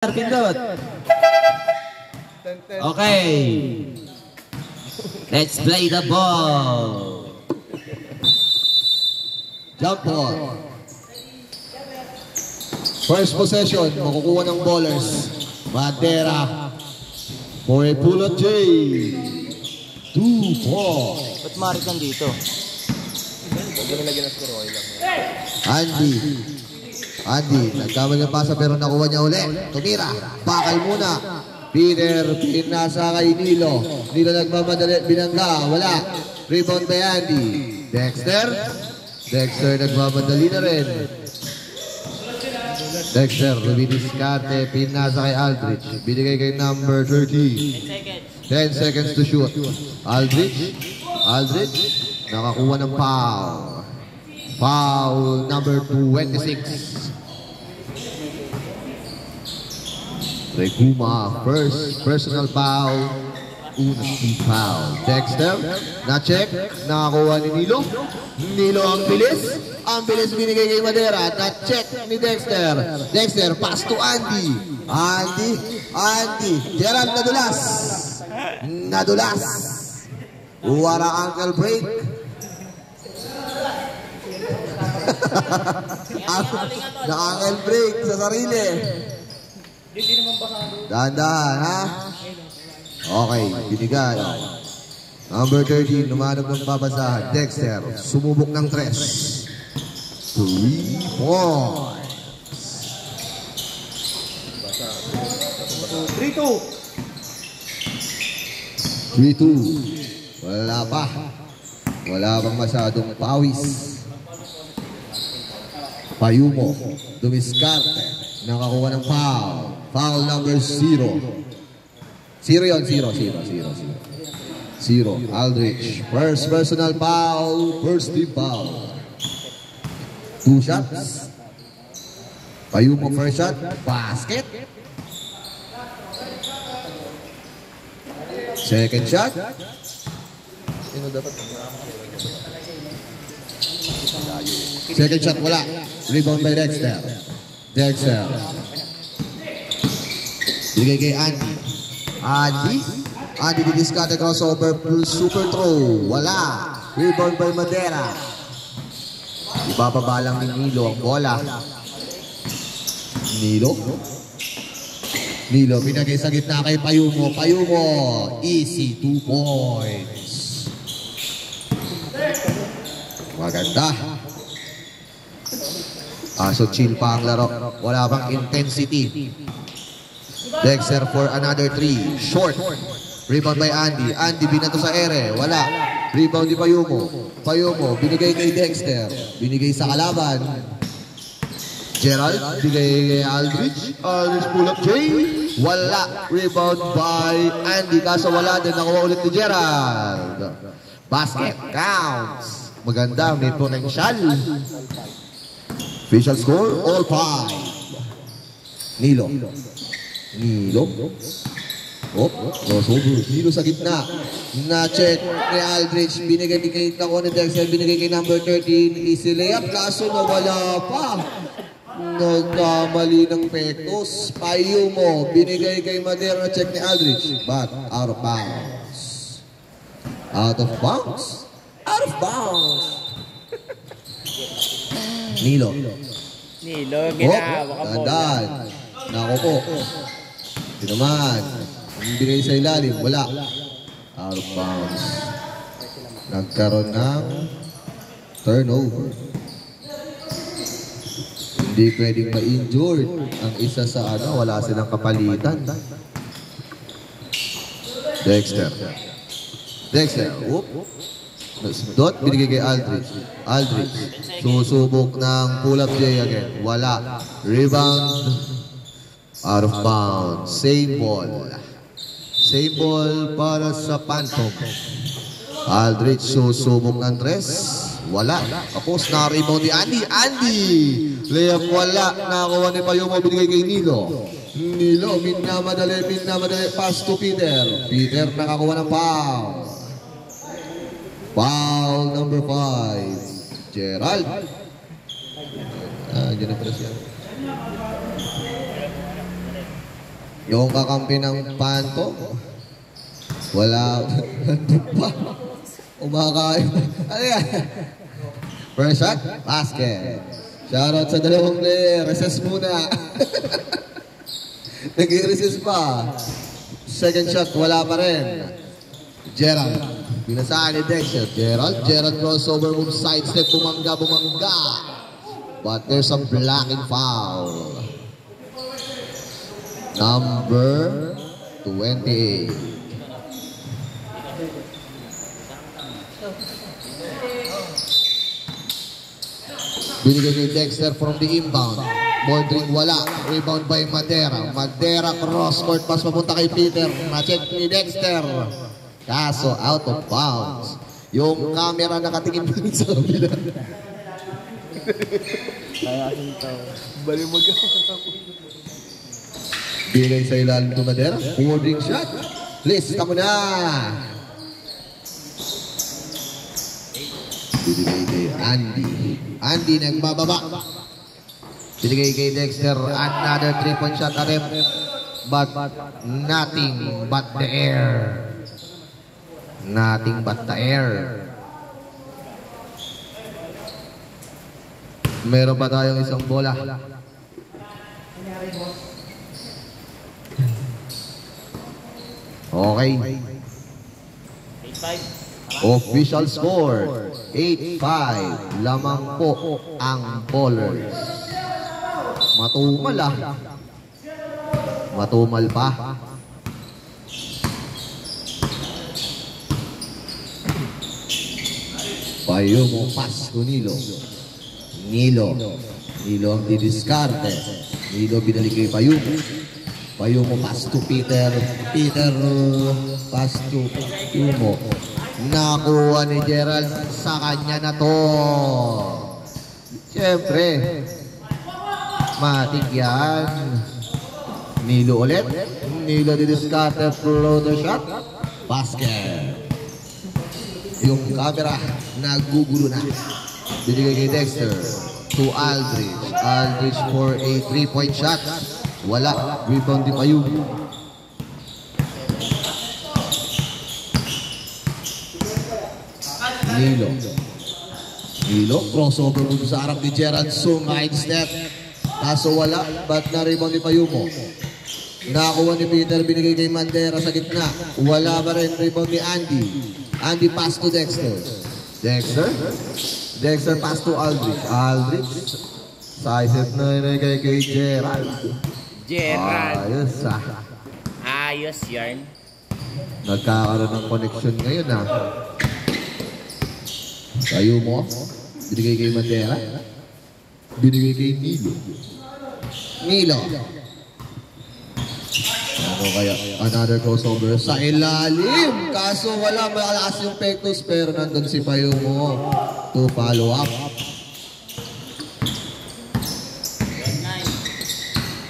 Pindot. Okay. Let's play the ball. Jump ball. First possession, makukuha ng ballers. Madera. For a pull of J. 2-4. Ba't marit nandito? Andy, nagkamali ng pasa pero nakuha niya uli. Tumira, bakal muna. Peter, pinasa kay Nilo. Nilo nagmamadali, binangga, wala. Rebound by Andy. Dexter nagmamadali na rin. Dexter, lumidiskarte, pinasa kay Aldrich. Binigay kay number 13. 10 seconds to shoot. Aldrich, nakakuha ng foul. Foul number 26. Reguma, first personal foul. Unang foul. Dexter, na-check. Nakakuha ni Nilo. Nilo ang bilis. Ang bilis binigay kay Madera. Na-check ni Dexter. Dexter, pass to Andy. Andy. Gerald nadulas. Wara ankle break. Na-ankle break sa sarili. Dahan-dahan, ha? Okay, binigay. Number 13, lumanap ng babasahan. Dexter, sumubok ng 3. 3 points. 3-2. Wala pang masyadong pawis. Payumo, dumiskarte. Nakakuha ng foul. Foul number 0. 0 yun, 0. Aldrich. First personal foul. First team foul. 2 shots. Payumo first shot. Basket. Second shot. Second shot, wala. Rebound by Dexter. Bigay kay Andy didiskarte crossover super throw. Wala. Rebound by Madera. Ibababalang ni Nilo ang bola. Nilo pinagay sa gitna kay Payumo. Easy 2 points. Maganda. So chill pa ang laro. Wala pang intensity. Dexter for another 3. Short. Rebound by Andy. Andy binato sa ere. Wala. Rebound ni Payumo. Binigay kay Dexter. Binigay sa kalaban. Gerald. Binigay kay Aldrich. Aldrich pull up J. Wala. Rebound by Andy. Kaso wala din. Nakuha ulit ni Gerald. Basket counts. Maganda. May potential. Official score, all 5. Nilo. Nilo sa gitna. Na-check ni Aldrich. Binigay kay Dexter. Binigay kay number 13. Easy layup. Kaso nawala pa. Nagkamali ng pektos. Payumo. Binigay kay Madera. Na-check ni Aldrich. But out of bounds. Out of bounds. Nilo, ginawa ka po. Nako po. Ito naman. Ang binigay sa ilalim, wala. Out of bounds. Nagkaroon ng turnover. Hindi pwedeng ma-injured. Ang isa sa wala silang kapalitan. Dexter. Whoop. Dot, binigay kay Aldrich. Susubok ng pull-up J again. Wala. Rebound. Out of bounds. Same ball para sa Phantom. Aldrich susubok ng 3. Wala. Tapos na-rebound ni Andy. Layup wala. Nakakuha ni Payumo. Binigay kay Nilo. Minamadali. Pass to Peter. Nakakuha ng foul. Foul number 5. Gerald. Diyan na pala siya. Yung kakampi ng Panto. Wala. Nandun pa. Umakain. Ano yan? First shot, basket. Shoutout sa dalawang player. Recess muna. Nag-i-recess pa. Second shot, wala pa rin. Gerald. Pinasaan ni Dexter. Gerald crossover move, sidestep, bumangga. But there's a blocking foul. Number 28. Binigay kay Dexter from the inbound. Bordering wala. Rebound by Madera. Madera cross court. Pas papunta kay Peter. Na-check ni Dexter. Kaso out of bounds. Yung camera nakatingin pa rin sa kabila. Kaya aking tao. Bali Binigay sa ilalim to Madera. Bordering shot. Please, kamo na. Binigay kay Andy nagbababa. Binigay kay Dexter. Another 3-point shot attempt. But nothing but the air. Nothing but the air. Meron pa tayong isang bola. Okay. 8-5. Official score, 8-5. Lamang po ang ballers. Matumal ah. Matumal pa. Payo mo pass ko Nilo. Nilo ang didiskarte. Nilo binalik kay Payumo. Payumo pass to Peter. Peter pass to Payumo. Nakuha ni Gerald sa kanya na to. Siyempre, matik yan. Nilo ulit. Nilo didiskarte, floater shot. Basket. Yung camera, nagugulo na. Binigay kay Dexter to Aldridge. Aldridge for a 3-point shot. Wala. Rebound di Payumo. Nilo, crossover mo sa harap ni Gerald. Side step. Kaso wala. Ba't na-rebound ni Payumo? Nakakuha ni Peter. Binigay kay Madera sa gitna. Wala pa rin. Rebound ni Andy. Andy pass to Dexter. Dexter pass to Aldridge. Side step na inigay kay Gerald. Ayos ah. Ayos yarn. Nagkakaroon ng connection ngayon ah. Payumo. Binigay kay Madera. Binigay kay Nilo. Ano kaya? Another crossover sa ilalim. Kaso wala malakas yung Pectus pero nandun si Payumo to follow up.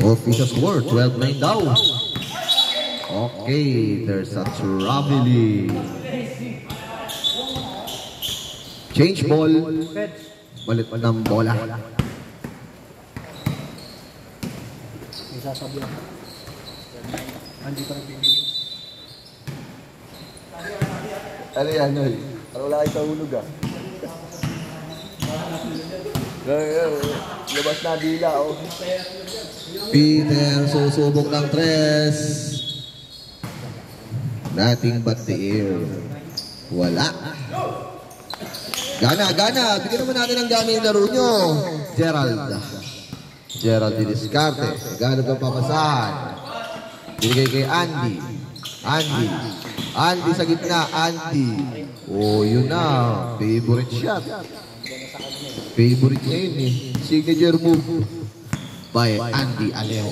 Official score, 12-9 daw. Okay, there's a traveling. Change ball. Balit ng bola. May sasabihan. Hindi pa nagbibiling. Ano yan, Noy? Para wala kayo sa hulog ah. Labas na dila oh. Peter, susubok ng tres. Nothing but the air. Wala. Gana. Bigyan naman natin ang gana yung laro nyo. Gerald didiskarte. Gana kang papasahan. Binigay kay Andy. Andy sa gitna. Oh, yun na. Favorite shot. Favorite niya yun eh. Signature move by Andy Aleo.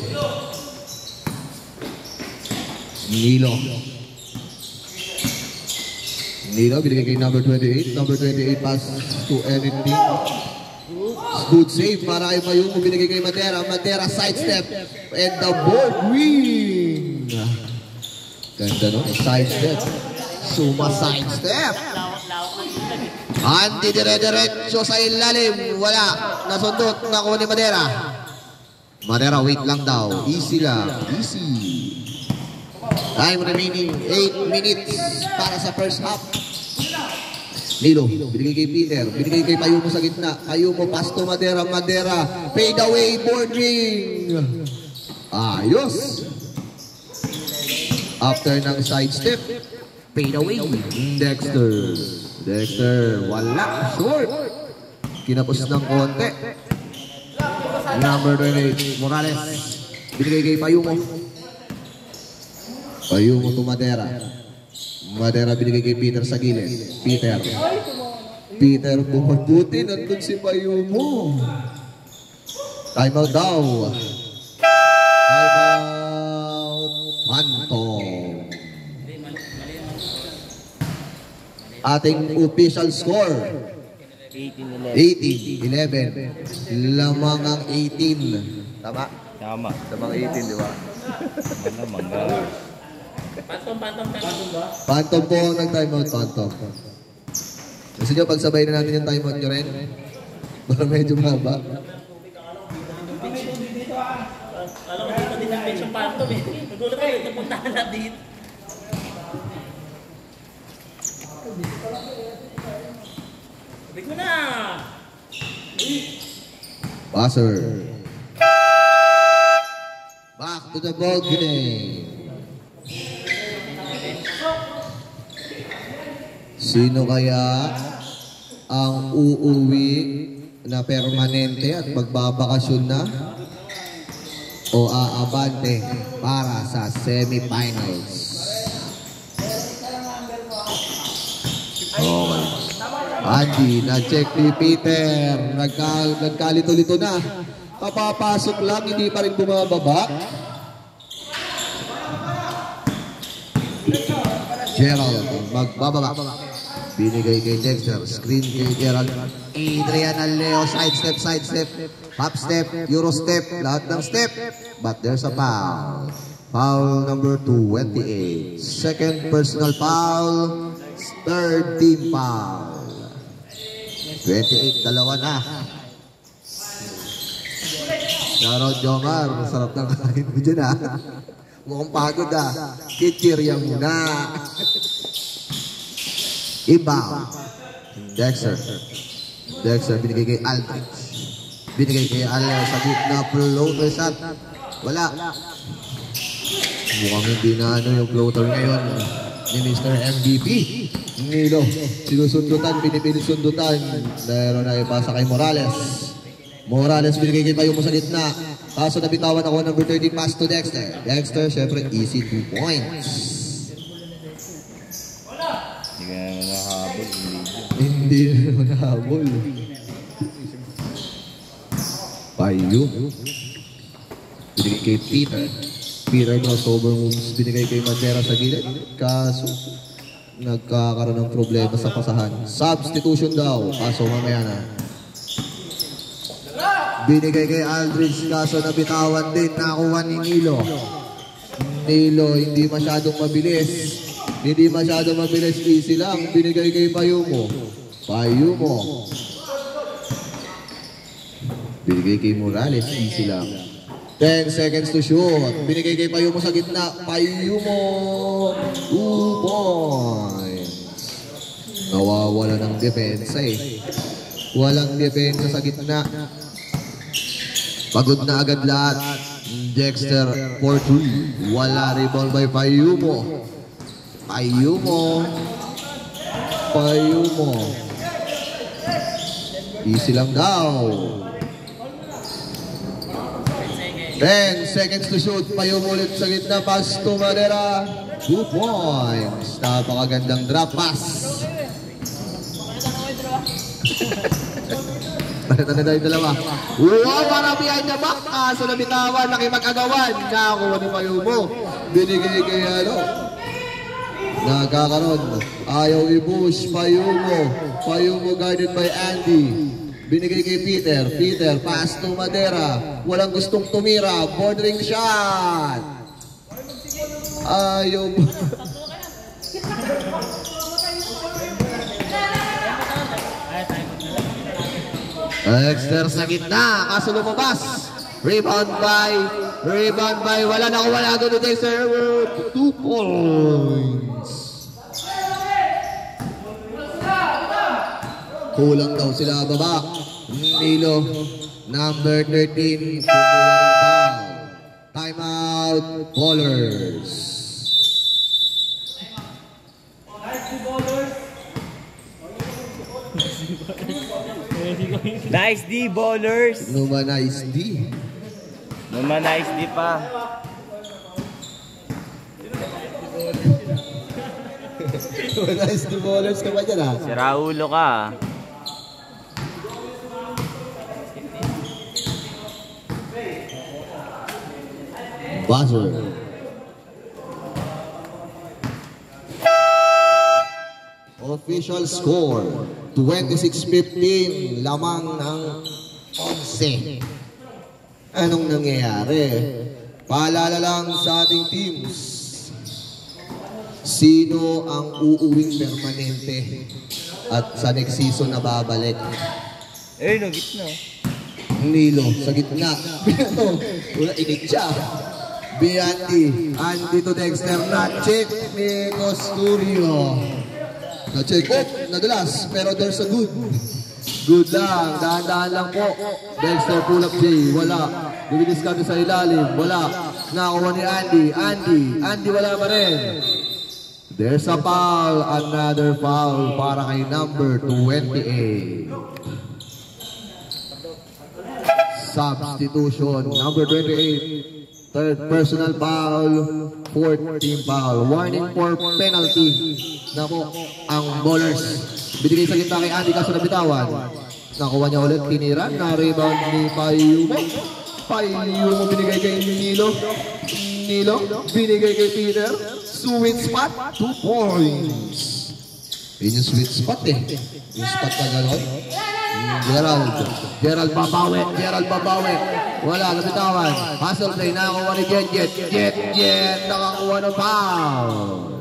Nilo, binigay kay number 28. Number 28 pass to anything. Good save para kay Payumo. Binigay kay Madera. Madera sidestep. And the board win. Ganda no? Sidestep. Suma sidestep. Andy dire-diretso sa ilalim. Wala. Nasundot. Nakuha ni Madera. Madera wait lang daw. Easy lang. Easy. Time remaining 8 minutes para sa first half. Nilo, binigay kay Peter, binigay kay Payumo sa gitna. Payumo, pass to Madera, Madera, fade away, board ring. Ayos. After ng side step, fade away. Dexter, Dexter, wala, short. Kinapos ng konti. Number 28, Morales, binigay kay Payumo. Payumo to Madera. Madera binigay kay Peter sa gilid. Peter bumabuti. Nandun si Payumo. Time out daw. Time out. Pantong. Ating official score. 18-11. Lamang ang 18. Tama? Tama. Lamang 18, di ba? Mangga. Phantom po ang nag-timeout, Phantom. Gusto nyo pagsabay na natin yung timeout nyo rin? Para medyo mahaba. Alam ko dito din ang medyo Phantom eh. Nagulat kayo, napuntahan na dito. Sabi ko na! Passer. Back to the ball game. Sino kaya ang uuwi na permanente at magbabakasyon na o aabante para sa semifinals? Okay. Andy, na-check ni Peter. Nagkalito-lito na. Papapasok lang, hindi pa rin bumababa. Gerald, magbababa. Binigay kay Dexter. Screen kay Gerald. Adrian Aleo, side step. Pop step, Euro step. Lahat ng step. But there's a foul. Foul number 28. Second personal foul. Third team foul. 28, dalawa na. Shoutout Jomar. Sarap ng kain mo dyan ha. Mukhang pagod ha. Kichirya muna. Iba. Dexter binigay kay Aldrich. Binigay kay Aleo sa gitna. Floater shot. Wala. Mukhang hindi na yung floater ngayon ni Mr. MVP. Nilo. Sinusundutan. Pinipilit sundutan. Meron na ipasa kay Morales. Morales binigay kay Payumo sa gitna. Kaso nabitawan ako number 13 pass to Dexter. Dexter, syempre easy 2 points. Hindi na nahabol. Payumo. Binigay kay Peter. Peter crossover moves. Binigay kay Madera sa gilid. Kaso nagkakaroon ng problema sa pasahan. Substitution daw. Kaso mamaya na. Binigay kay Aldrich, kaso nabitawan din, nakuha ni Nilo. Nilo, hindi masyadong mabilis. Easy lang. Binigay kay Payumo. Binigay kay Morales, easy lang. 10 seconds to shoot. Binigay kay Payumo sa gitna. Payumo, 2 points. Nawawala ng depensa eh. Walang depensa sa gitna. Pagod na agad lahat. Dexter for 3. Wala, rebound by Payumo. Easy lang daw. 10 seconds to shoot. Payumo ulit sa gitna. Pass to Madera. 2 points. Napakagandang drop pass. Balitan na tayo dalawa. Wow, para behind the back. So nabitawan, nakipag-agawan. Nakakuha ni Payumo. Binigay kay nagkakaroon. Ayaw i-push. Payumo guarded by Andy. Binigay kay Peter. Pass to Madera. Walang gustong tumira. Bordering shot. Ayaw. Dexter sa gitna, kaso lumabas. Rebound by Rebound by wala na wala doon ni Dexter. 2 points. Kulang daw sila baba. Nilo, number 13. Time out, ballers. Nice D, ballers. Numanize D. Naman nice D pa. Numanize D ballers ka ba dyan ha? Si Raulo ka. Buzzer. Official score, 26-15, lamang ng 11. Anong nangyayari? Paalala lang sa ating teams. Sino ang uuwing permanente at sa next season na babalik? Eh, no, gitna. Nilo, sa gitna. Wala, init siya. Bianti, Andy to Dexter, na-check ni Costurio. Na-check, nadulas, pero there's a good. Good lang, dahan-dahan lang po. Dexter, pull up J, wala. Lumilis kami sa ilalim, wala. Nakuha ni Andy, wala pa rin. There's a foul, another foul para kay number 28. Substitution, number 28. Third personal foul, fourth team foul. Warning for penalty. Naku, ang ballers. Binigay sa gitna kay Andy kaso nabitawan. Nakuha niya ulit, tinira. Na-rebound ni Payumo. Payumo binigay kay Nilo. Binigay kay Peter. Sweet spot, 2 points. Yun yung sweet spot eh. Yung spot na gano'n. Gerald babawi. Wala, nabitawan. Hustle play, nakakuha ni Jet. Nakakuha ng foul.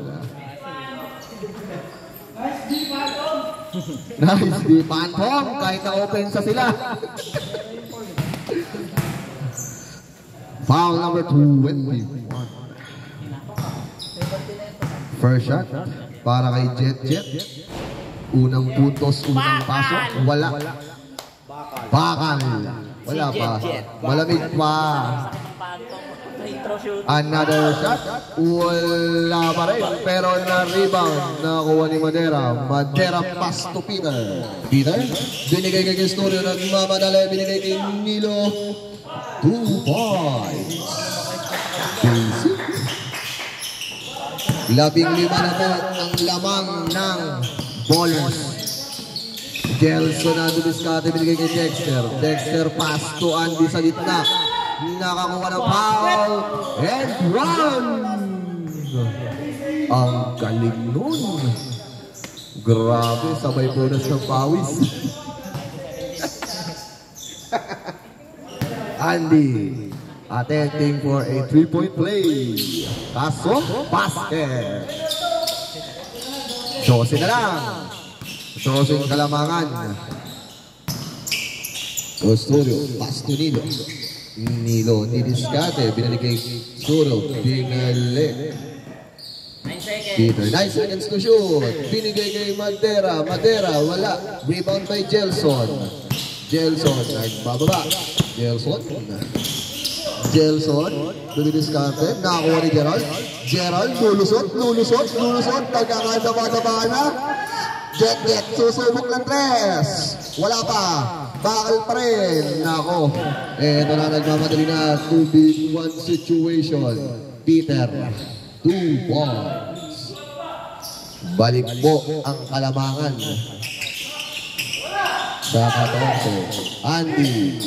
Nice di Pantong, kahit na-open sa sila. Foul number 21. First shot para kay Jet. Unang puntos, unang pasok. Wala. Bakal. Wala pa. Malamig pa. Another shot. Wala pa rin. Pero na-rebound. Nakakuha ni Madera pass to Peter. Binigay kay Gestorio. Nagmamadali. Binigay kay Nilo. 2 points. Basic. 15 na po ang lamang ng ballers. Gelson na dumiskate, binigay kay Dexter pass to Andy sa gitna. Nakakuha ng foul and run. Ang galing nun. Grabe, sabay bonus ng pawis. Andy attempting for a 3-point play. Kaso, basket. 12 na lang. 12 kalamangan. Costurio, pass to Nilo, nidiskate. Binalik kay Costurio. Binalik. 9 seconds to shoot. Binigay kay Madera, wala. Rebound by Gelson, nagbababa. Gelson, dumidiskarte. Nakakuha ni Gerald, lulusot. Pagkakadaba-daba na. Jet, susubok ng 3. Wala pa. Bakal pa rin. Nako. Ito na nagmamadali na 2v1 situation. Peter, 2 points. Balik po ang kalamangan. Sa 14. Andy.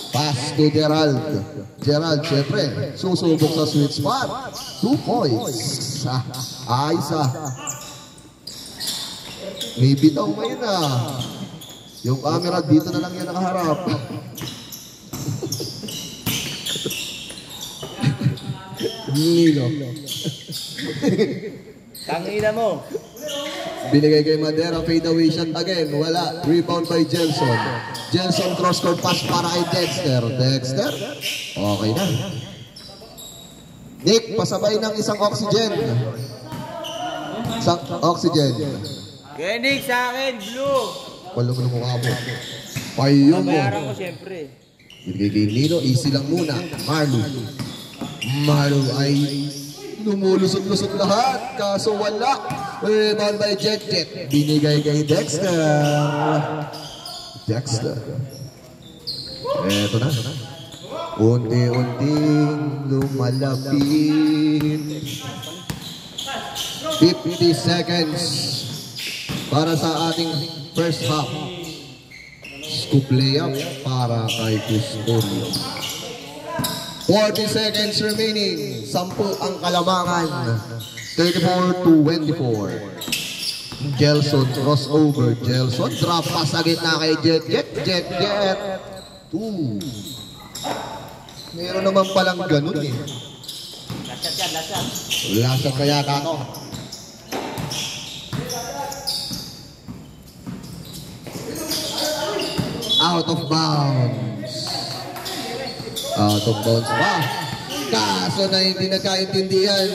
Pass to Gerald, syempre, susubok sa sweet spot. 2 points. Ayos May bitaw ngayon Yung camera dito na lang yan nakaharap. Nilo. Tangina mo. Binigay kay Madera, fade away shot again. Wala. Rebound by Gelson cross-court pass para kay Dexter. Okay na. Nick, pasabay ng isang oxygen. Isang oxygen. Genig sa akin, blue. Wala mo ng mukha mo. Payong mo. Bayaran ko siyempre. Binigay kay Nino, easy lang muna. Marlo. Marlo ay lumulusot-lusot lahat. Kaso wala. Rebound by Jet. Binigay kay Dexter. Eto na. Unti-unting lumalapit. 50 seconds para sa ating first half. Scoop layup para kay Custodio. 40 seconds remaining. 10 ang kalamangan. 34-24. Gelson crossover. Gelson drop pass sa gitna kay Jet. 2. Meron naman palang ganun eh. Last shot kaya ako. Out of bounds. Out of bounds ba? Kaso na hindi nagkaintindihan.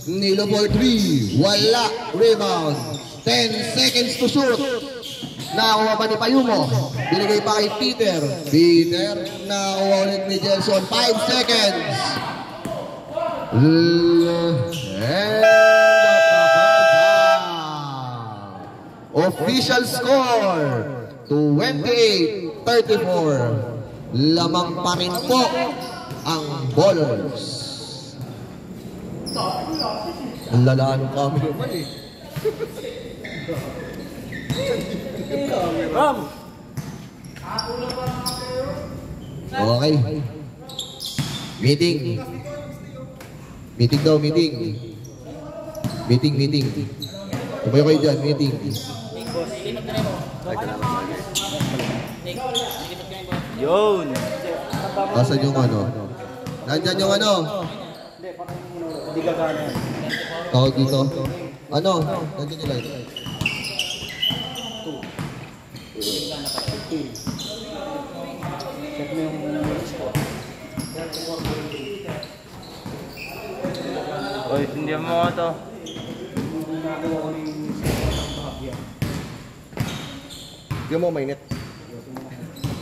Nilo for 3. Wala. Rebound. 10 seconds to shoot. Nakuha pa ni Payumo. Binigay pa kay Peter. Nakuha ulit ni Gelson. 5 seconds. End of the first half. Official score. 28-34. Lamang pa rin po ang Ballers. Ang lalaan kami naman eh. Okay. Meeting. Meeting daw, meeting. Meeting. Tumayo kayo dyan, meeting. Yun. Nasaan yung ano? Nandyan yung ano? Hindi gagana. Tawag dito. Ano? Nandyan yung light. Check mo yung score. Oy, hindi mo ako to. Hindi mo mainit.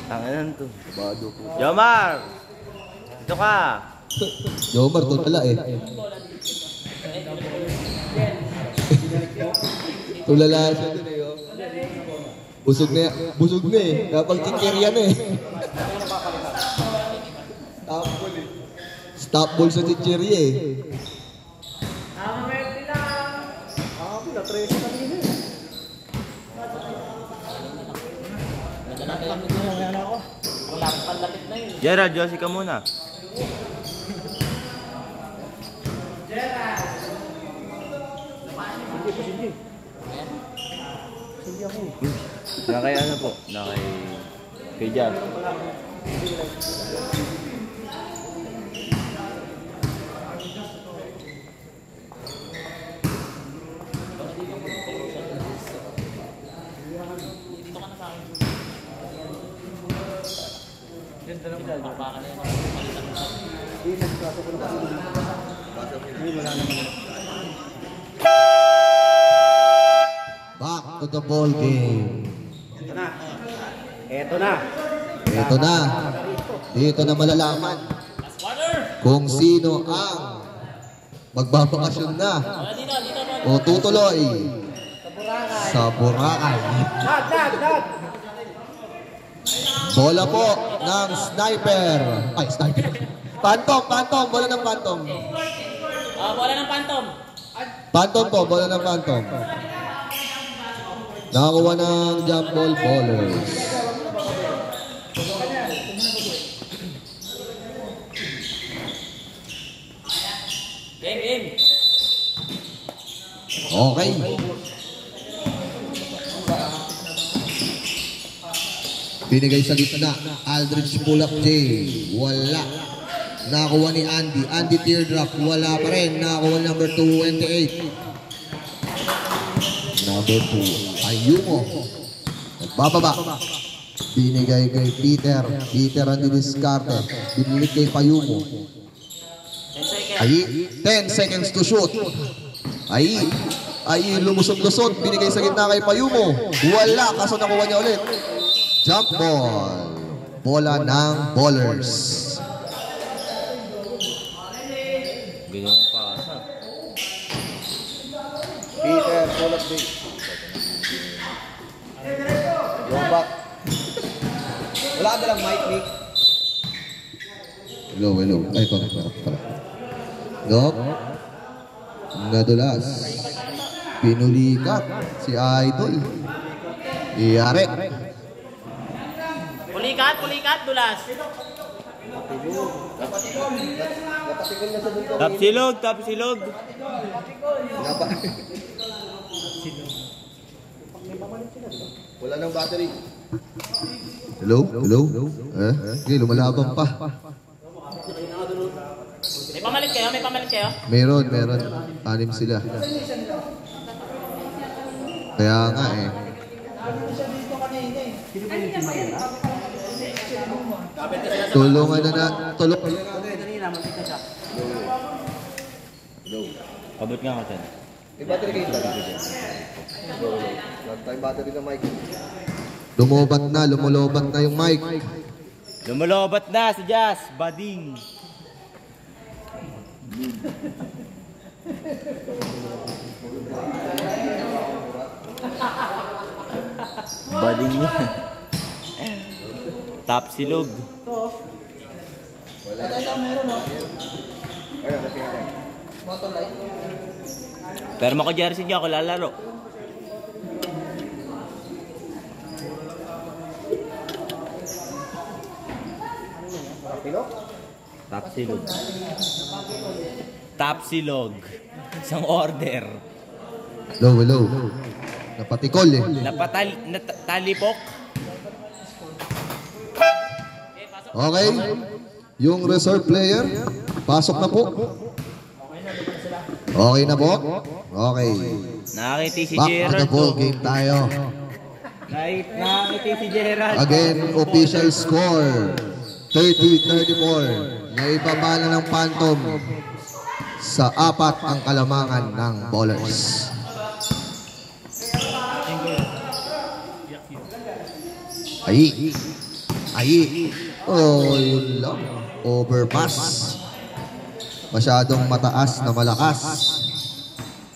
Tangan to. Jomar! Ito ka! Jomar, doon pala eh. Tulala siya doon eh. Busog na eh. Kapag chichirya na eh. Stop ball sa chichirya eh. Gerald, Josie ka muna. Na kay ano po? Na kay Jan. Back to the ball game. Eto na. Dito na malalaman kung sino ang magbabakasyon na o tutuloy sa Boracay. Bola po ng sniper. Ay, sniper. Phantom. Bola ng Phantom. Bola ng Phantom. Phantom po, bola ng Phantom. Nakakuha ng jump ball Ballers. Game. Okay. Binigay sa gitna. Aldridge pull-up J. Wala. Nakakuha ni Andy. Andy teardrop. Wala pa rin. Nakakuha number 28. Number 2. Ayumo. Nagbababa. Binigay kay Peter. Peter ang diniskarte. Binilig kay Payumo. 10 seconds. Ay, 10 seconds to shoot. Ay, lumusot-lusot. Binigay sa gitna kay Payumo. Wala, kaso nakuha niya ulit. Jump ball. Bola ng ballers. Ganyan ang pasa. Peter, pull up big. Long back. Wala ka dalang mic, Nick. Hello. Ay, pala. Dok. Nadulas. Pinulikat. Si Idol. Iyari. Pulikat, dulas. Tap silog. Wala nang battery. Hello? Okay, lumalaban pa. May pamalit kayo? Meron. Anim sila. Kaya nga eh. Tulungan na. Abot nga ako dyan. May battery kayo talaga. Wala tayong battery ng mic. Lumulobat na yung mic. Lumalobat na si Jazz. Bading. Bading niya. Tap silog. Pero mako jersey niya ako lalaro. Tap silog. Isang order. Hello. Napatikol eh. Talipok. Okay. Yung reserve player, pasok na po. Okay na po? Okay. Nakakiti si Back to Gerald. the ball game tayo. Nakakiti si Gerald. Again, official score. 30-34. Naibaba na ng Phantom sa 4 ang kalamangan ng ballers. Ay. Oh, yun lang. Overpass. Masyadong mataas na malakas.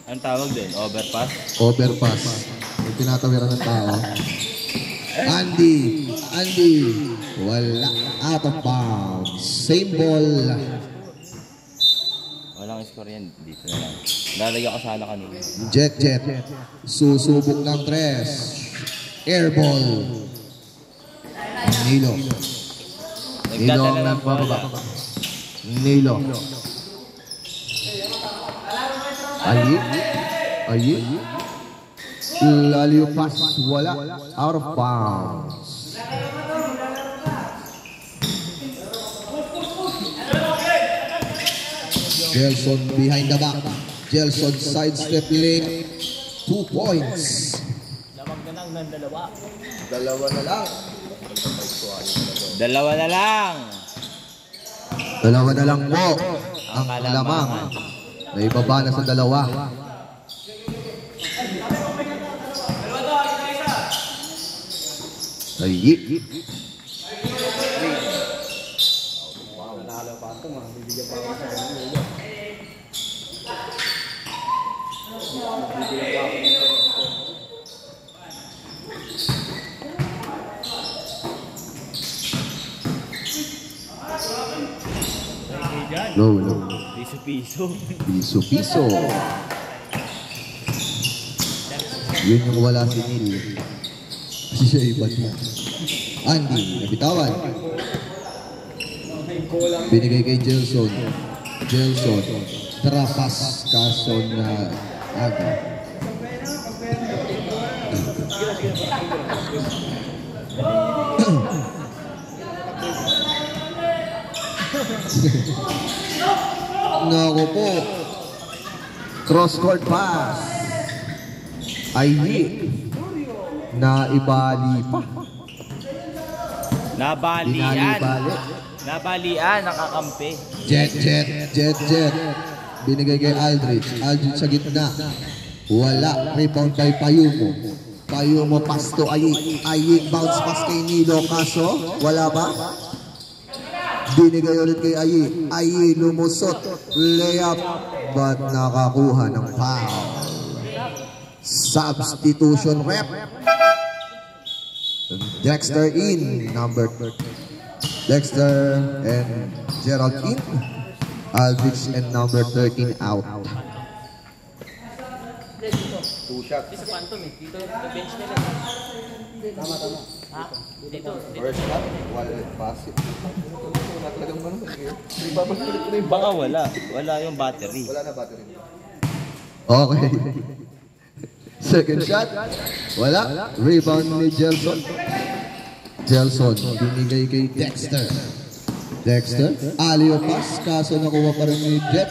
Anong tawag din? Overpass? Overpass. Yung tinatawiran ng tao. Andy. Wala. Out of bounds. Same ball. Walang score yan. Dito na lang. Lalagyan ko sana kanina. Jet. Susubok ng 3. Air ball. Nilo. Nilo ang nagbababa. Nilo. Ayi. Laliw pass. Wala. Out of bounds. Gelson behind the back. Gelson sidestep lane. 2 points. Lamag na lang ng dalawa. Dalawa na lang. Dalawa na lang po ang kalamangan. Naibaba na sa 2. Ay. Nanalo pa ito, bibigyan pa ako sa kanila. Low. Piso. Yun yung wala si Neil. Kasi siya iba niya. Andy, nabitawan. Binigay kay Gelson. Trapas kaso na aga. Naku po. Cross-court pass. Ay, na ibali pa. Nabalian. Binali-bali. Nabalian, nakakampi. Jet. Binigay kay Aldrich. Aldrich sa gitna. Wala. Rebound kay Payumo. Payumo pass to Ayi. Ayi bounce pass kay Nilo. Kaso, wala ba? Binigay ulit kay Ayi. Ayi lumusot. Layup. But nakakuha ng foul. Substitution rep. Dexter in. Dexter and Gerald in. Aldrich and number 13 out. Two shot. Isa Phantom eh. Dito, bench nila. Tama. Ha? Dito. First shot, wallet pass. Talagang ganun. Ibabalik ko na yung Baka wala. Wala yung battery. Wala na battery. Okay. Second shot. Wala. Rebound ni Gelson. Gelson. Binigay kay Dexter. Alio pass. Kaso nakuha pa rin ni Jet.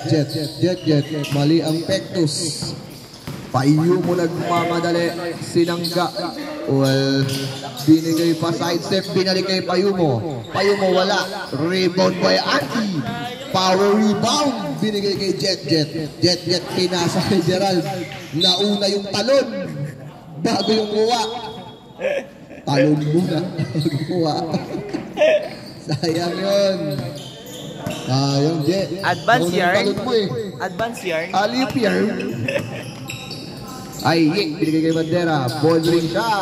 Mali ang Pectus. Payumo nagmamadali. Sinangga. Well, binigay pa sidestep. Binalik kay Payumo. Payumo wala. Rebound by Andy. Power rebound. Binigay kay Jet. Pinasa kay Gerald. Nauna yung talon. Bago yung kuha. Talon muna. Kuha. Sayang yun. Sayang, Jet. Advance yarn. Talon mo eh. Advance yarn. Alip yarn. Ay, binigay kay Bandera. Ball ring siya.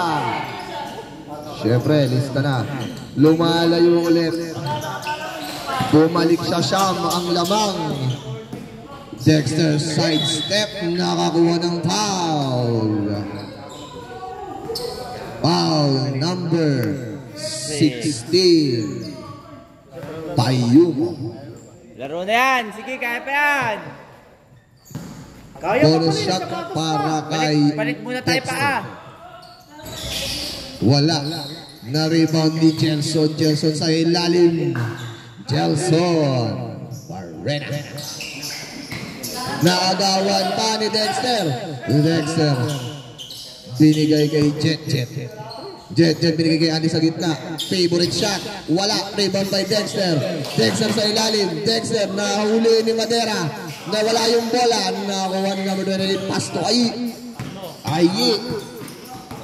Siyempre, lista na. Lumalayo ulit. Bumalik sa Siyam ang lamang. Dexter sidestep. Nakakuha ng foul. Foul number 16. Payumo. Laro na yan. Sige, kaya pa yan. Bonus shot para kay Palit muna tayo pa. Wala. Na-rebound ni Gelson. Gelson sa ilalim. Gelson. Barrena. Naagawan pa ni Dexter. Binigay kay Jet binigay kay Andy sa gitna. Favorite shot. Wala. Rebound by Dexter sa ilalim. Dexter nahuli ni Madera. Nawala yung bola. Nakakuha ni number 28. Pass to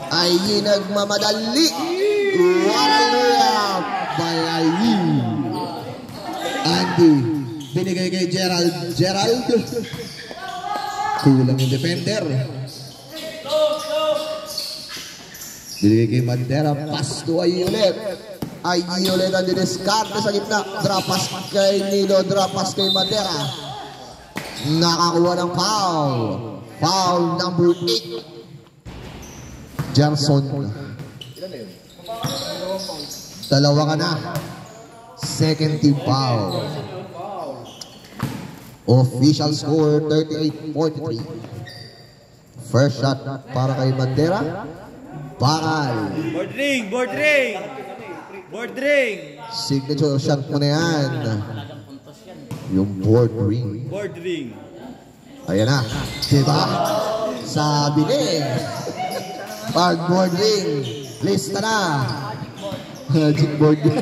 Ayi nagmamadali. Layup by Ayi. Andy. Binigay kay Gerald. Kulang yung defender. Binigay kay Mandera. Pass to Ayi ulit. Ayi ulit ang diniskarte sa gitna. Drop pass kay Nilo. Drop pass kay Mandera. Nakakuha ng foul. Foul number 8. Gerson. Dalawa ka na. Second team foul. Official score 38-43. First shot para kay Bandera. Bakal. Board ring. Signature shot mo na yan. Yung board ring. Ayan na. Diba? Sabi ni. Pag board ring. Lista na. Magic board ring.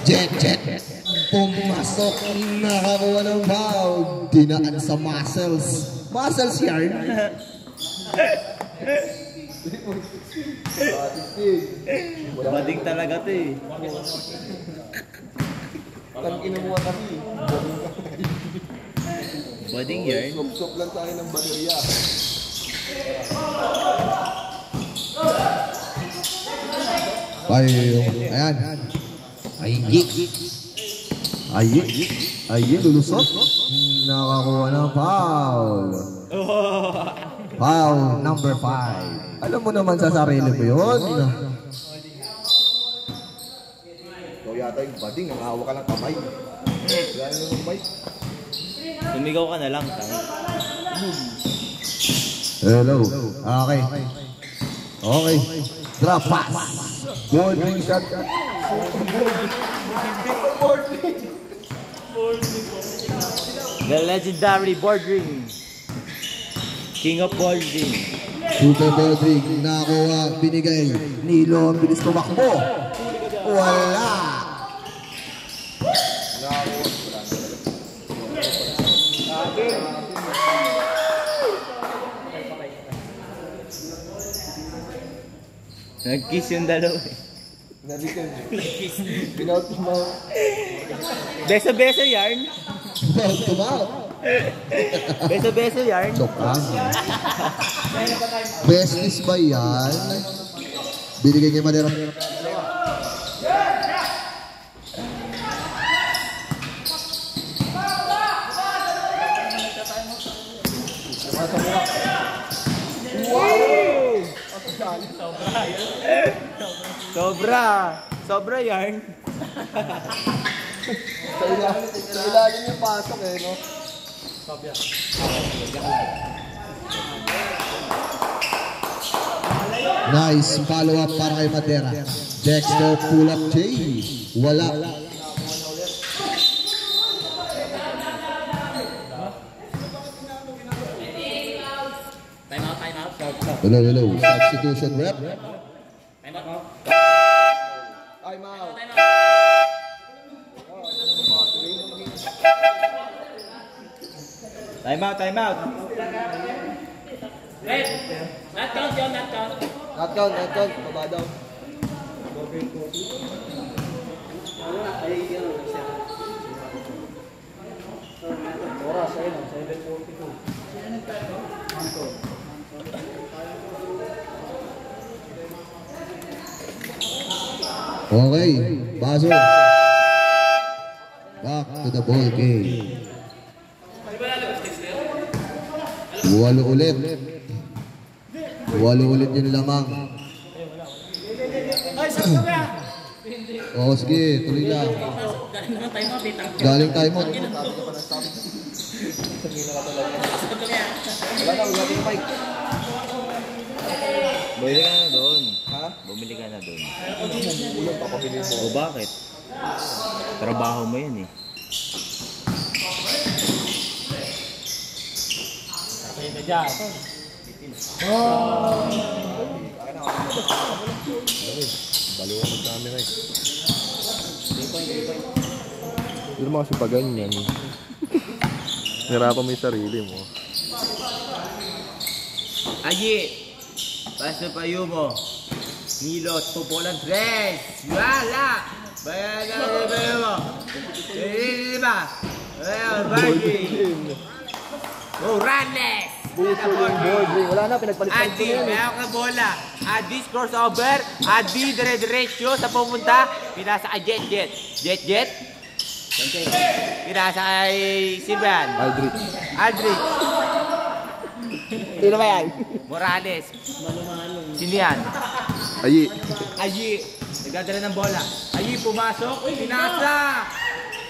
Jet. Pumasok. Nakakuha ng foul. Dinaan sa muscles. Muscles yarn. Bading talaga to eh. Ang inamuha kasi. Bading yarn. Sop lang tayo ng baterya. Ayan. Ayi, lulusot. Nakakuha ng foul. Foul number 5. Alam mo naman sa sarili mo yun. Ikaw yata yung bading. Nangahawa ka ng kamay. Gano'n yung kamay. Tumigaw ka na lang. Hello. Okay. Drop pass. Board ring shot. The legendary board ring. King of board ring. Super Baldwin, nakuha, binigay. Nilo, ang bilis tumakbo. Wala. Nag-kiss yung dalawa eh. Binout mo. Beso-beso yarn. Mouth to mouth. Beso-beso yarn. Sokang. Besties ba yan? Binigay niya Madera. Sobra yarn. Sa ilalim yung pasok eh, no? Nice follow-up para kay Madera. Dexter pull-up J. Wala. Time out. Hello. Substitution rep. Time out. Time out. Time out. Wait. Not count yun, not count. Not count. Baba daw. Oras, ayun, 7:42. Okay. Baso. Back to the ball game. 8 ulit. 8 ulit yung lamang. Oo, sige. Tuloy lang. Galing naman time out, bitang. Galing time out. Wala na, wala yung mic. Bumili ka na doon. Ha? Bumili ka na doon. Ulang papapili mo. O bakit? Trabaho mo yan eh. Okay na dyan. Baliwa ng camera eh. Hindi naman kasi pa ganyan. Nahirapan mo yung sarili mo. Aji! Paso pa yun mo. Nilot, pupulang dress! Wala! Bayagan mo! Hindi ba? Virgin! Morales! Puso yung board ring. Wala na, pinagpalit-palit ko Adi, yan. mayroon ka bola. Adi, crossover. Adi, dire-diretso sa pumunta. Pinasa kay Jet. Pinasa kay Silvan. Aldrich. Sino ba yan? Morales. Sino yan? Ayi. Nagdadala ng bola. Ayi, pumasok. Pinasa.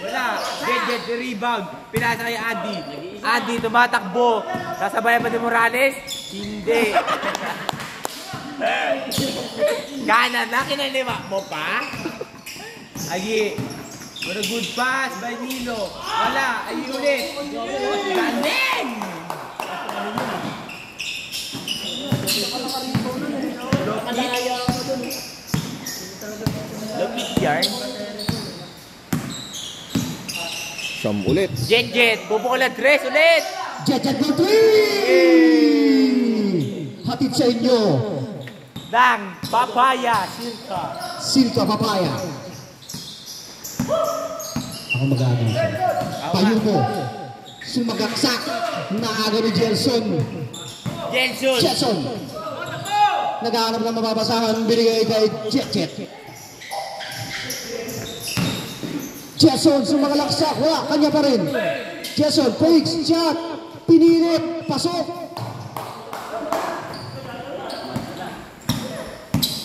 Wala. Jet, rebound. Pinasa kay Adi. Adi, tumatakbo. Sasabayan ba ni Morales? Hindi. Kanan na, kinaliwa mo pa? Ayi. What a good pass by Nilo. Wala. Ayi ulit. Galing! Lupit yarn. Siyam ulit. Jet, bubukol na dress ulit. Jet for 3! Hatid sa inyo. Dang, papaya, Silka Papaya. Ako mag-ano. Payo mo. Sumagaksak. Naaga ni Jelson. Jetson. Naghahanap ng mababasahan. Binigay kay Jet. Jetson sumagalaksak. Wala. Kanya pa rin. Jetson. Fakes. Shot. Pinilit. Pasok.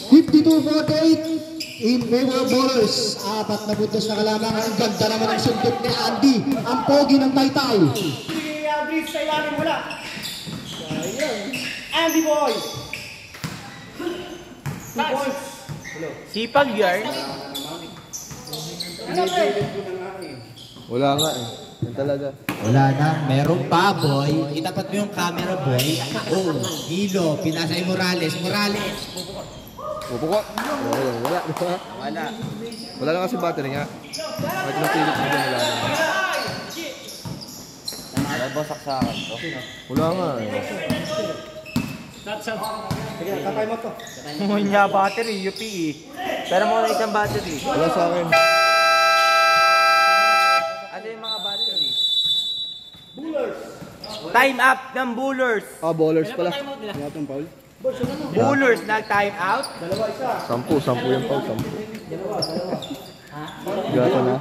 52-48 in favor of ballers. 4 na puntos na kalamang. Ang ganda naman ang suntok ni Andy. Ang pogi ng Taytay. Breeze sa ilalim mula. Andy boy. Sipag yarn. Wala nga eh. Yan talaga. Wala na. Meron pa, boy. Itapat mo yung camera, boy. Oh, Hilo. Pinasay Morales. Morales. Pupuko. Wala. Wala. Wala na kasi battery nga. Kahit napilit mo dyan, wala na. Nabasak sa akin to. Wala nga eh. Umuwi niya battery, UPE. Pero mo na isang battery. Wala sa akin. Ano yung mga battery? Bullers! Time up ng bullers! Ah, ballers pala. Bullers nag-time out? 10 yung pau, 10. Gata na.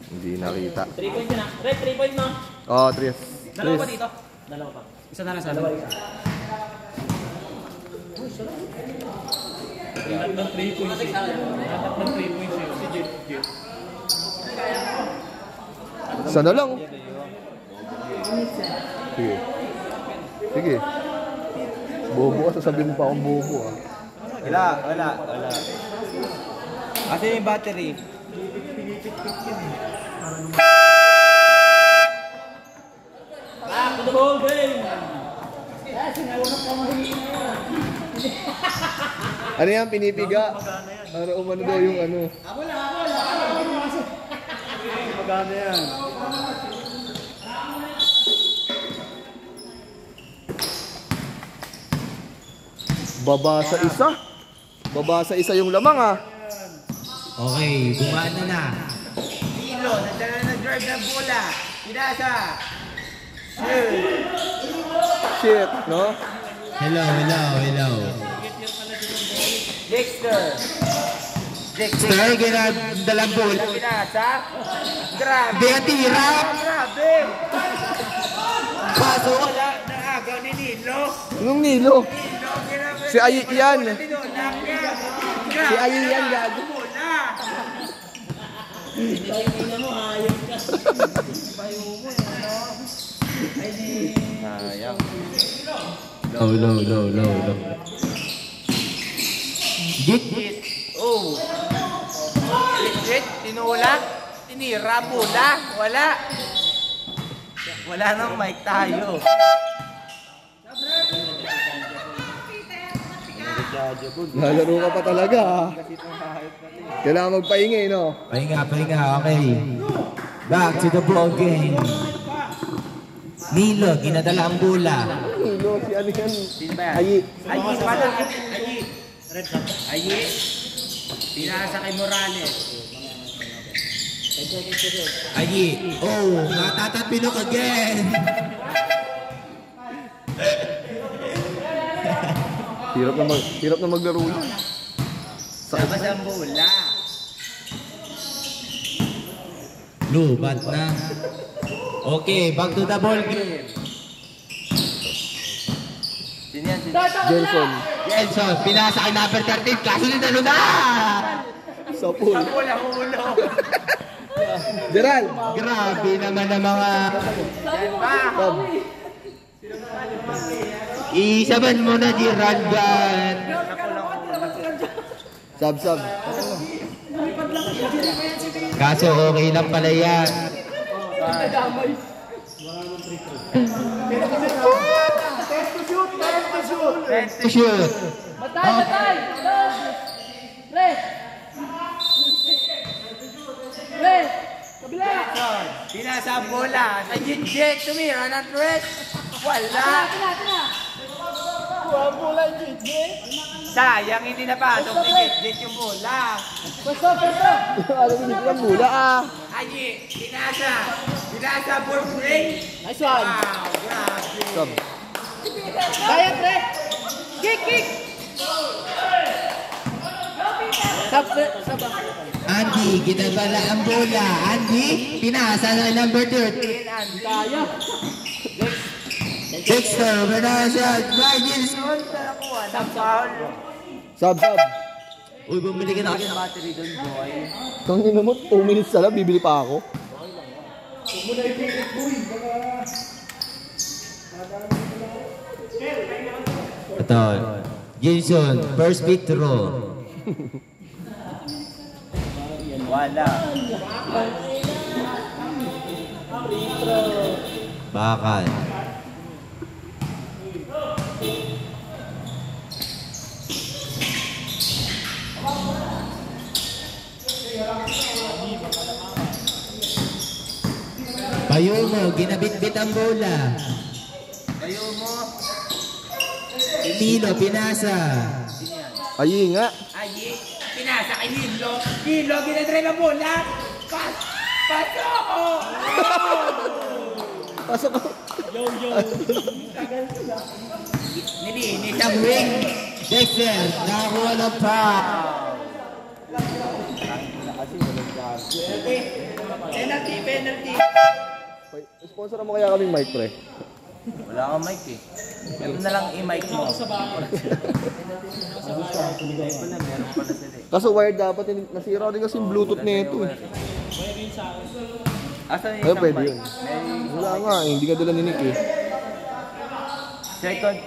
Hindi nakita. 3 points na. Red, 3 points na. Oh, 3. Dalawa pa dito. Dalawa pa. Isa na lang sa dalawa. Lahat ng 3 points. Lahat ng 3 points yun. Si Jeff. Isa na lang. Sige. Sige. Bobo ka, sasabihin mo pa akong bobo ah. Wala. Kasi yung battery. Ah, to the ball game! Ano yan, pinipiga? Para umano daw yung ano. Magana yan. Baba sa isa yung lamang ah. Okay, gumana na. Hilo, nagdala na drive ng bola. Pinasa. Shit, no? Hello. Dexter. Sir, ginadalang bola. Pinasa. Grabe. Ang tira. Grabe. Kaso, Wala na agaw ni Nilo. Anong Nilo? Nilo, grabe. Si Ayi yan. Tinulak niya. Si Ayi yan, gago. Bola. Tingnan mo, hayop ka. Sayang. Low. Git. Oh. Legit, tinulak. Tinira, bola. Wala nang mic tayo. Lalaro ka pa talaga ah. Kailangan magpaingay, no? Pahinga. Okay. Back to the ball game. Nilo, ginadala ang bola. Nilo, si ano yan? Sino ba yan? Ayi. Ayi pala. Ayi. Pinasa kay Morales. Ayi. Oh, matatatpinok again. Hirap na maglaro yan. Labas ang bola. Lubat na. Okay, back to the ball game. Sino yan? Jenson. Gelson, pinasa kay number 13. Kasunod na. Sa pool. Ang bola, ulo. Gerald. Grabe naman ang mga... Bob. Isaban mo na, Girangan. Sab. Kaso okay lang pala yan. To shoot. Matay! Red! Kabila! Pinasa ang bola. Sa Jet, tumira ng tres. Wala. Sayang, hindi napasok ni Jet yung bola. Ano hindi ko lang mula ah. Ayi, pinasa for break. Nice one! Wow, grabe. Sab. Kaya, pre! Kick! Sab. Andy, ginadala ang bola. Andy, pinasa na number 13. Kaya! Dexter, pinasa. Margins. Sab. Uy, bumili ka na kasi. Battery doon, boy. Kung nino mo, 2 minutes na lang, bibili pa ako. Ito. Jason, first free throw. Wala. Bakal. Payumo, ginabitbit ang bola. Payumo. Nilo, pinasa. Ayi nga. Ayi. Pinasa kay Nilo. Nilo, ginadrive ang bola. Pasok ko! Pasok ko. Nilinis ang wing. Dexter, nakakuha ng foul. Penalty. Sponsor mo kaya kaming mic, pre. Wala kang mic eh. Ito na lang i-mic mo. Kaso wired dapat, nasira rin kasi yung Bluetooth nito eh. Asan yung Ay, isang pwede mic? yun. Wala nga eh, hindi ka dala ni Nick eh. Second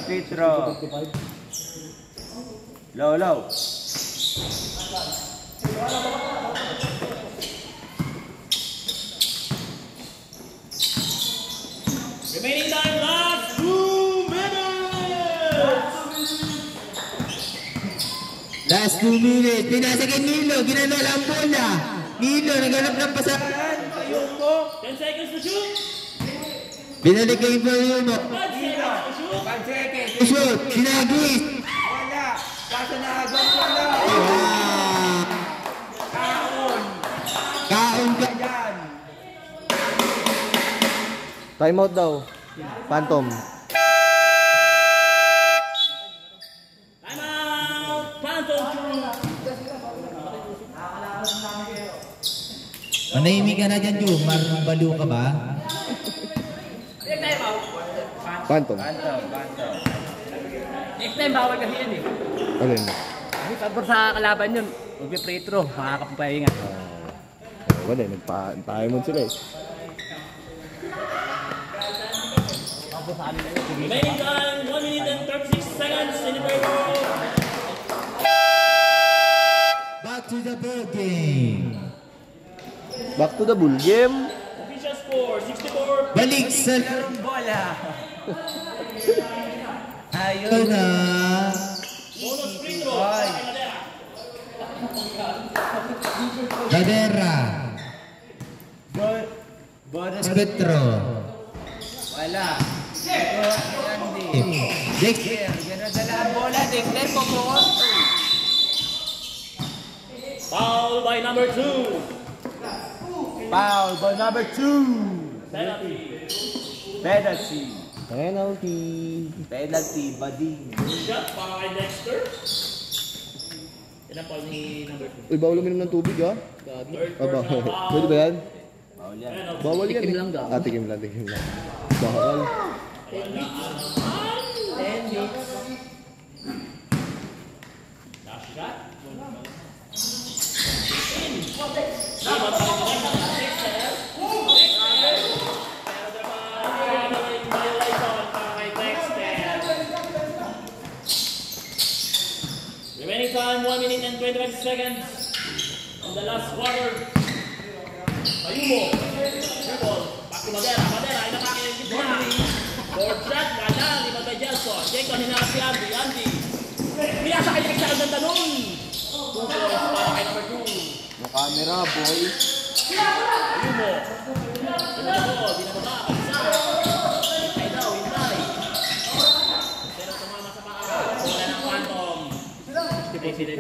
free throw. Low. Remaining time last 2 minutes! Last 2 minutes. Pinasa kay Nilo, ginanola ang bola. Nilo, naghanap ng pasaran. 10 seconds to shoot! Binalik kay Payumo. 5 seconds to shoot! 5 seconds. Shoot, sinagis. Wala. Kaso na wala. Kaon ka. Yan. Timeout daw. Phantom. Time out! Phantom crew! Manahimik ka na dyan, Ju. Marunong baliw ka ba? Phantom. Banto. Next time, bawal kasi yan eh. Alin? Kasi pagpar sa kalaban yun, mag-free throw, makakapapahinga. Wala, nagpa-timeout sila eh. Remaining time 1 minute and 36 seconds in the third quarter. Back to the ball game. Back to the bull game. Official score 64. Balik sa Larong bola. Ayun na. Bonus free throw. Ay. Gadera. Bonus. Petro. Wala. Ito, Andy. Dexter. Ginadala ang bola. Dexter, pagkakot. Foul by number 2. Foul by number 2. Penalty. Penalty, bading. Shot para kay Dexter. Yan ang foul ni number 2. Uy, bawal uminom ng tubig ha? Third Aba, personal foul. pwede ba yan? Foul yan. Penalty. Bawal yan Tikim eh. lang daw. Tikim lang. Bawal. Last shot. Remaining time 1 minute and 25 seconds in the last quarter. Payumo. Dribble. Back to Madera. Madera. Inatake yung gitna. Board shot. Wala. Lima kay Jelson. Jacob hinarap si Andy. Andy. Pinasa kay Jackson ng tanong. 2 points para kay number 2. Yung camera, boy. Payumo. Pinababa. Binababa. Isa. Hintay daw. Hintay. Pero tumama sa paa. Bola ng Phantom. 1 minute and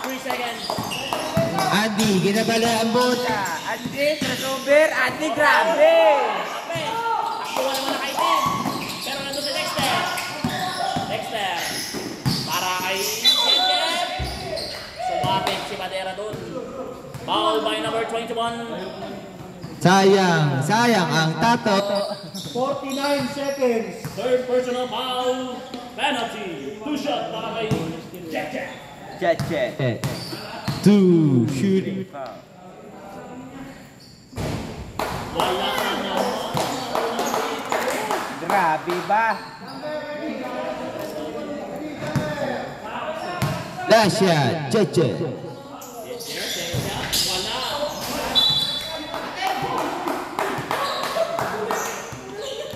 3 seconds. Andy, ginabala ang bola. Andy, crossover. Andy, grabe. Takbuhan naman na kay Tim. Pero nandun si Dexter. Dexter. Para kay Jeff. Sumapit si Madera dun. Foul by number 21. Sayang ang tato. 49 seconds. Third personal foul. Penalty. 2 shot para kay Jeff. Cheche. 2 shooting. Foul. Wala na. Grabe ba? Last shot, Jeje.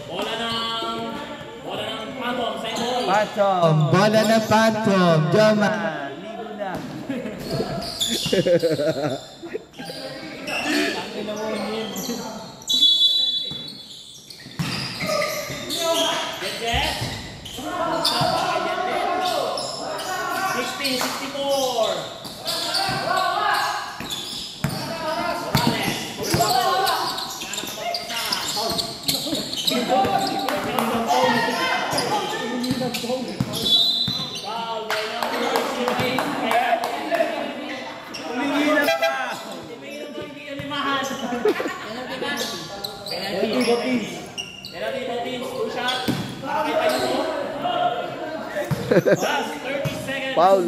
Wala. Bola ng Phantom, same ball. Patom. Bola ng Phantom, Joma. Ligo na. Yes. 60-64. Last 30 seconds. Foul.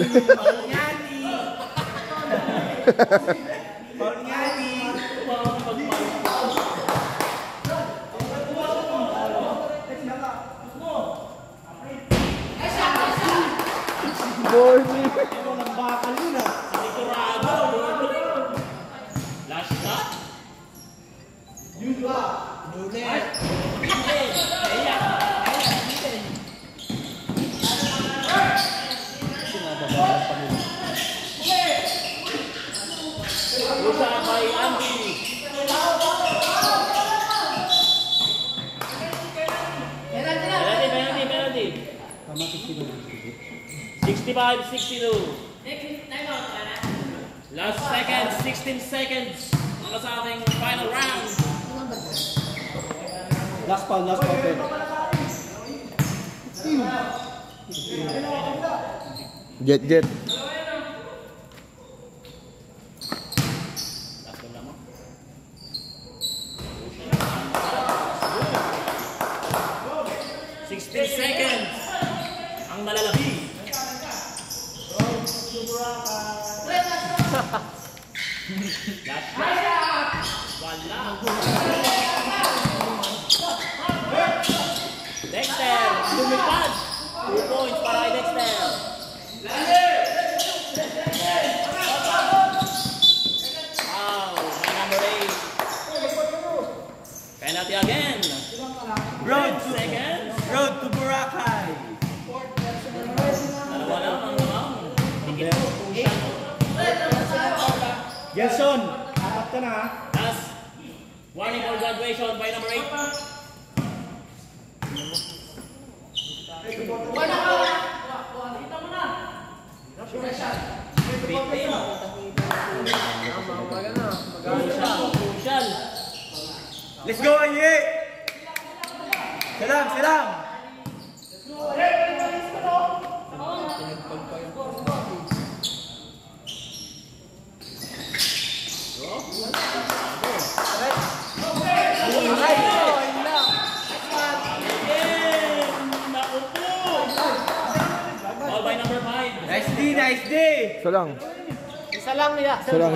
Last shot. Lusa by Andy. Penalty. 65-62. Last second, 16 seconds. Para sa ating final round. Last foul, Ben. Jet. Last one lamang. 16 seconds. Ang malalabi. Last shot. Wala. Dexter, lumipad. 2 points para kay Dexter. Wow, my number 8. Penalty again. Road 10 seconds. Road to Boracay. Dalawa lang ang lamang. Tigil po siya. Gelson, apat ka na ha. Last warning for graduation by number 8. Crucial. Let's go, Anye! Salam! Ball by number 5. Nice D! Isa lang. Isa lang niya. Isa lang.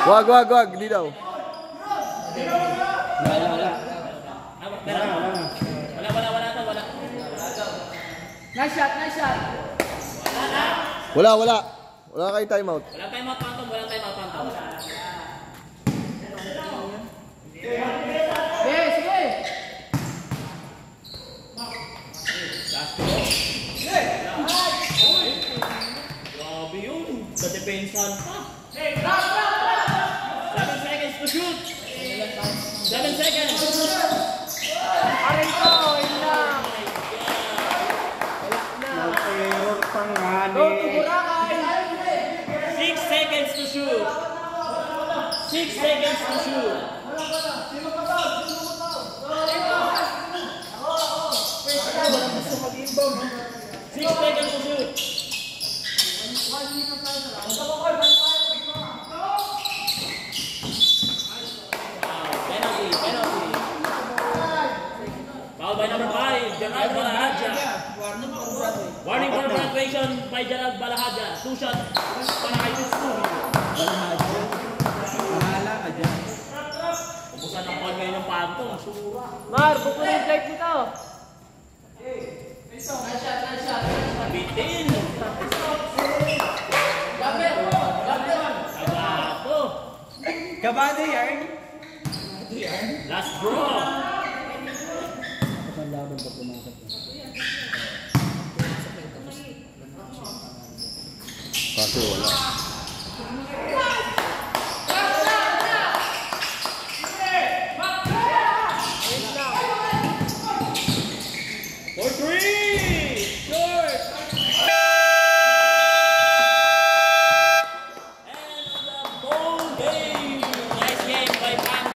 Wag, di daw. Wala. Nice shot! Wala kayo timeout. Walang timeout, Phantom. Sige! Grabe yun. Sa depensan pa. 7 seconds to shoot. 7 seconds. Aray ko! Ilang! Error pang gani. Go to Boracay! 6 seconds to shoot. 6 seconds to shoot. 6 seconds to shoot. Penalty. Foul by number 5, Gerald Balahadja. Warning for graduation by Gerald Balahadja. 2 shots para kay Tustu. Ubusan ng call ngayon yung pantong. Sura. Mar, buko yung flight nito. Bitin. Agato. Kabado yarn. Last draw. Kaso wala.